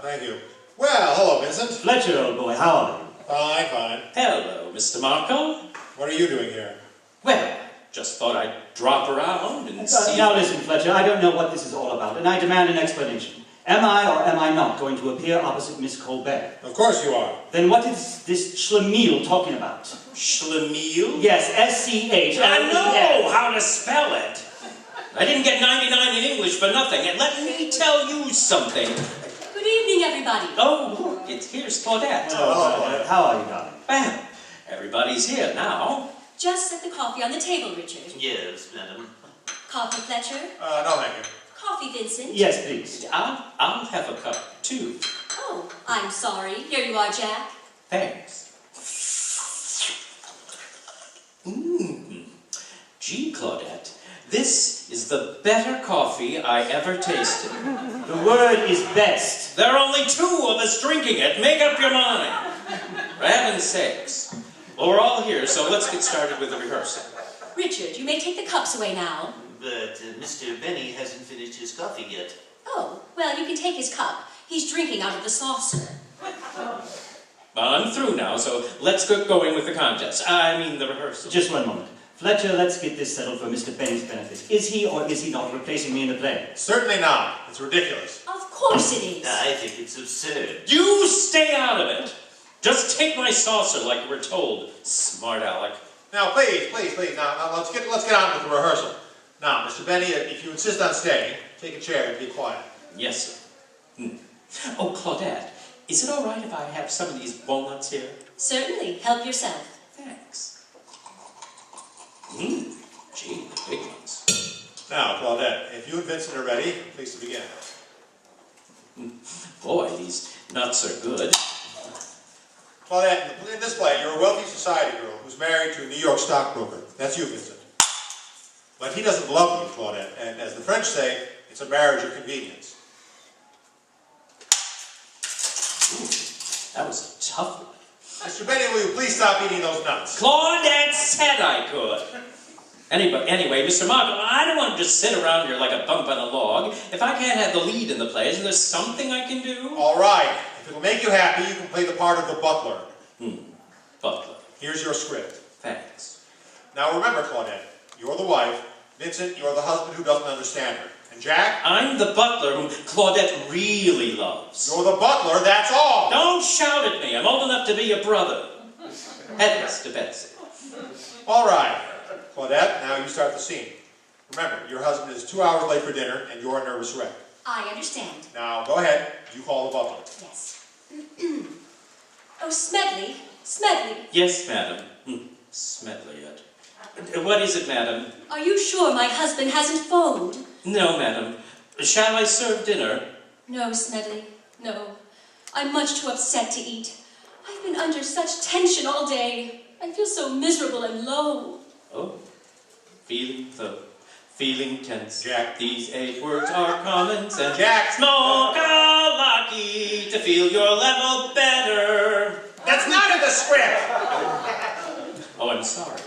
Thank you. Well, hello, Vincent. Fletcher, old boy, how are you? Fine, fine. Hello, Mr. Markle. What are you doing here? Well, just thought I'd drop around and see... Now listen, Fletcher, I don't know what this is all about, and I demand an explanation. Am I or am I not going to appear opposite Miss Colbert? Of course you are. Then what is this schlemiel talking about? Schlemiel? Yes, S-C-H-L-E-M. I know how to spell it. I didn't get 99 in English for nothing, and let me tell you something. Good evening, everybody. Oh, look, here's Claudette. Hello, how are you, darling? Well, everybody's here now. Just set the coffee on the table, Richard. Yes, madam. Coffee, Fletcher. No, thank you. Coffee, Vincent. Yes, please. I'll have a cup, too. Oh, I'm sorry. Here you are, Jack. Thanks. Gee, Claudette, this is the better coffee I ever tasted. The word is best. There are only 2 of us drinking it. Make up your mind. For heaven's sakes. Well, we're all here, so let's get started with the rehearsal. Richard, you may take the cups away now. But Mr. Benny hasn't finished his coffee yet. Oh, well, you can take his cup. He's drinking out of the saucer. Well, I'm through now, so let's get going with the contest. I mean, the rehearsal. Just one moment. Fletcher, let's get this settled for Mr. Benny's benefit. Is he or is he not replacing me in the play? Certainly not. It's ridiculous. Of course it is. I think it's absurd. You stay out of it. Just take my saucer like you were told, smart Alec. Now, please. Now let's get on with the rehearsal. Now, Mr. Benny, if you insist on staying, take a chair and be quiet. Yes, sir. Oh, Claudette, is it all right if I have some of these walnuts here? Certainly. Help yourself. Thanks. Gee, the big ones. Now, Claudette, if you and Vincent are ready, please to begin. Boy, these nuts are good. Claudette, in this play, you're a wealthy society girl who's married to a New York stockbroker. That's you, Vincent. But he doesn't love you, Claudette, and as the French say, it's a marriage of convenience. Ooh, that was a tough one. Mr. Benny, will you please stop eating those nuts? Claudette said I could. Anyway, Mr. Markle, I don't want to just sit around here like a bump on a log. If I can't have the lead in the play, isn't there something I can do? All right. If it'll make you happy, you can play the part of the butler. Butler. Here's your script. Thanks. Now remember, Claudette, you're the wife. Vincent, you're the husband who doesn't understand her. And Jack? I'm the butler whom Claudette really loves. You're the butler, that's all! Don't shout at me. I'm old enough to be a brother. Headless to Betsy. All right. Claudette, now you start the scene. Remember, your husband is 2 hours late for dinner, and you're a nervous wreck. I understand. Now, go ahead. You call the butler. Yes. Oh, Smedley. Smedley. Yes, madam. Smedley yet. What is it, madam? Are you sure my husband hasn't phoned? No, madam. Shall I serve dinner? No, Smedley. No. I'm much too upset to eat. I've been under such tension all day. I feel so miserable and low. Oh. Feeling low. Feeling tense. Jack. These 8 words are common sense. Jack. Smoke a lucky to feel your level better. That's not in the script! Oh, I'm sorry.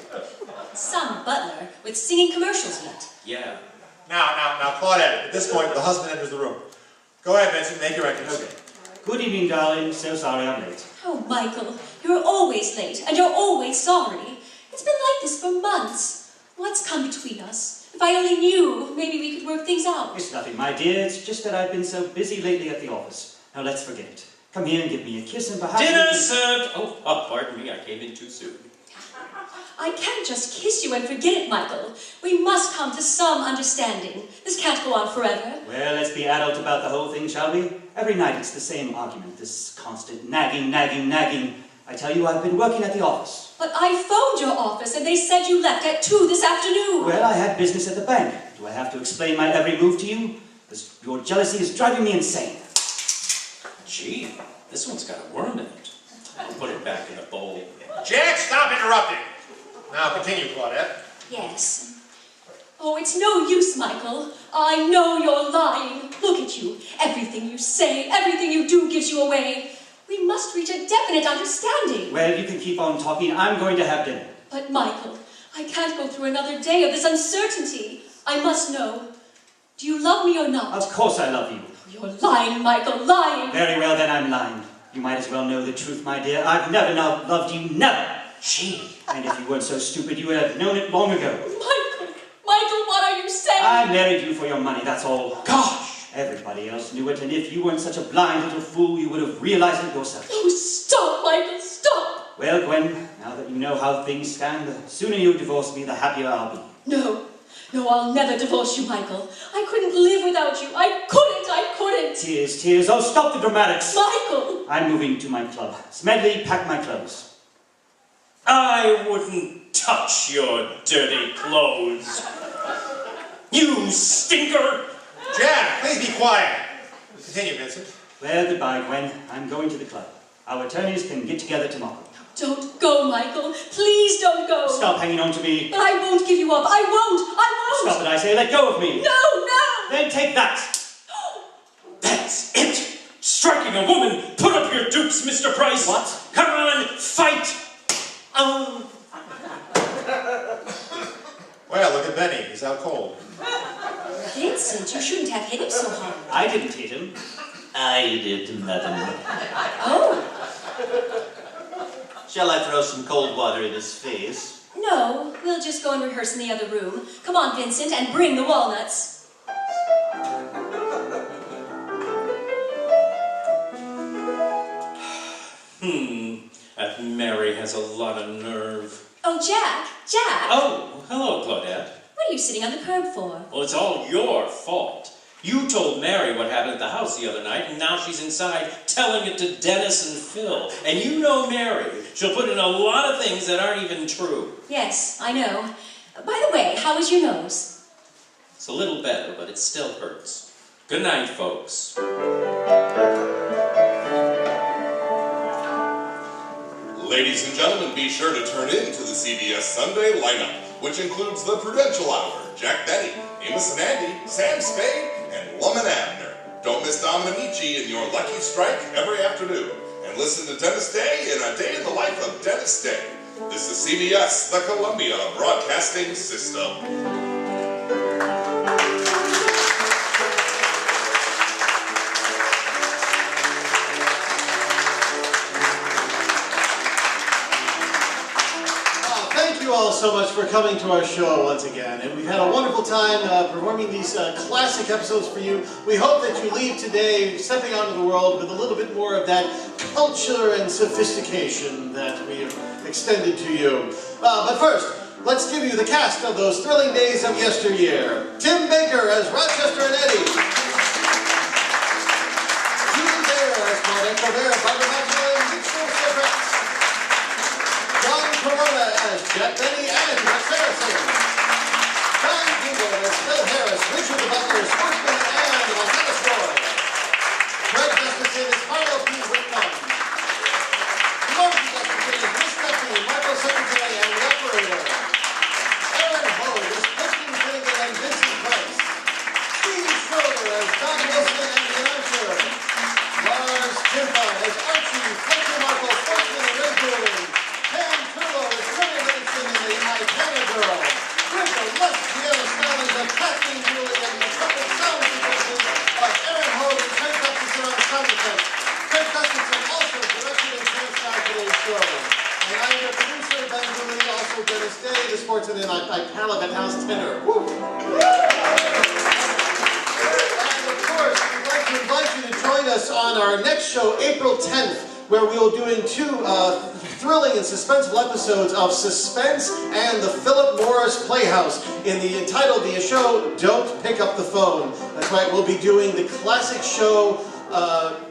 Some butler with singing commercials yet. Yeah. Now, Claudette, at this point, the husband enters the room. Go ahead, Vincent, make your entrance. Okay. Good evening, darling. So sorry I'm late. Oh, Michael, you're always late, and you're always sorry. It's been like this for months. What's come between us? If I only knew, maybe we could work things out. It's nothing, my dear. It's just that I've been so busy lately at the office. Now let's forget it. Come here and give me a kiss and perhaps... Dinner served. Oh, pardon me. I came in too soon. I can't just kiss you and forget it, Michael. We must come to some understanding. This can't go on forever. Well, let's be adult about the whole thing, shall we? Every night it's the same argument, this constant nagging, nagging, nagging. I tell you, I've been working at the office. But I phoned your office and they said you left at 2 this afternoon. Well, I had business at the bank. Do I have to explain my every move to you? Because your jealousy is driving me insane. Gee, this one's got a worm in it. I'll put it back in the bowl. Jack, stop interrupting! Now continue, Claudette. Yes. Oh, it's no use, Michael. I know you're lying. Look at you. Everything you say, everything you do gives you away. We must reach a definite understanding. Well, you can keep on talking. I'm going to have dinner. But, Michael, I can't go through another day of this uncertainty. I must know. Do you love me or not? Of course I love you. You're lying, Michael, lying. Very well, then I'm lying. You might as well know the truth, my dear. I've never loved you, never. Gee. And if you weren't so stupid, you would have known it long ago. Michael, what are you saying? I married you for your money, that's all. Gosh! Everybody else knew it, and if you weren't such a blind little fool, you would have realized it yourself. Oh, stop, Michael, stop! Well, Gwen, now that you know how things stand, the sooner you divorce me, the happier I'll be. No, I'll never divorce you, Michael. I couldn't live without you. I couldn't. Tears. Oh, stop the dramatics. Michael! I'm moving to my club. Smedley, pack my clothes. I wouldn't touch your dirty clothes. You stinker! Jack, please be quiet. Continue, Vincent. Well, goodbye, Gwen. I'm going to the club. Our attorneys can get together tomorrow. Don't go, Michael. Please don't go. Stop hanging on to me. But I won't give you up. I won't. Stop it, I say. Let go of me. No. Then take that. That's it! Striking a woman! Put up your dukes, Mr. Price! What? Come on, fight! Well, look at Benny. He's out cold. Vincent, you shouldn't have hit him so hard. I didn't hit him. I did, madam. Oh, Shall I throw some cold water in his face? no. We'll just go and rehearse in the other room. Come on, Vincent, and bring the walnuts. That Mary has a lot of nerve. Oh, Jack. Oh, hello, Claudette. What are you sitting on the curb for? Well, it's all your fault. You told Mary what happened at the house the other night, and now she's inside telling it to Dennis and Phil. And you know Mary. She'll put in a lot of things that aren't even true. Yes, I know. By the way, how is your nose? It's a little better, but it still hurts. Good night, folks. Ladies and gentlemen, be sure to tune in to the CBS Sunday lineup, which includes The Prudential Hour, Jack Benny, Amos and Andy, Sam Spade, and Woman Abner. Don't miss Dom and Amici in Your Lucky Strike every afternoon. And and listen to Dennis Day in A Day in the Life of Dennis Day. This is CBS, the Columbia Broadcasting System. Thank you all so much for coming to our show once again, and we've had a wonderful time performing these classic episodes for you. We hope that you leave today stepping out into the world with a little bit more of that culture and sophistication that we have extended to you. But first, let's give you the cast of those thrilling days of yesteryear. Tim Baker as Rochester and Eddie. Julie Bear as Claudette Colbert, Barbara Maxwell, and Mitchell Rex. John Corona as Jack Benny and Rex Harrison. John Kingle as Phil Harris, Richard the Butler, Sportsman, and Montana Roy. Greg Gustafson as Harlow P. Whitcomb. Marty Gustafson as Miss Stephanie, Marco Secretary, and the operator. Aaron Hogue as Kristen Finnegan and Vincent Price. Steve Schroeder as Don Wilson and the announcer. Lars Timpa as Archie, Fletcher Markle, Sportsman, and Ray Goulding. Pam Turlo is Trevor Livingston in the Icona Girl. With the left piano stylings of Kathleen Dooley and the trumpet sound sequences of Aaron Hogue and Craig Gustafson on sound effects. Craig Gustafson also directed and transcribed today's show. And I'm your producer, Ben Dooley, also Dennis Day, the sports and Icona House tenor. Woo! And of course, we'd like to invite you to join us on our next show, April 10th, where we will be doing two thrilling and suspenseful episodes of Suspense and the Philip Morris Playhouse entitled the show Don't Pick Up the Phone. That's right, we'll be doing the classic show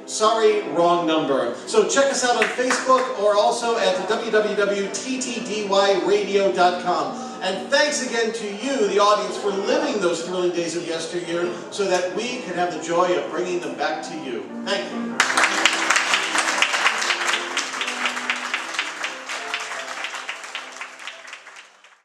Sorry, Wrong Number. So check us out on Facebook or also at www.ttdy radio.com. And thanks again to you, the audience, for living those thrilling days of yesteryear so that we can have the joy of bringing them back to you. Thank you.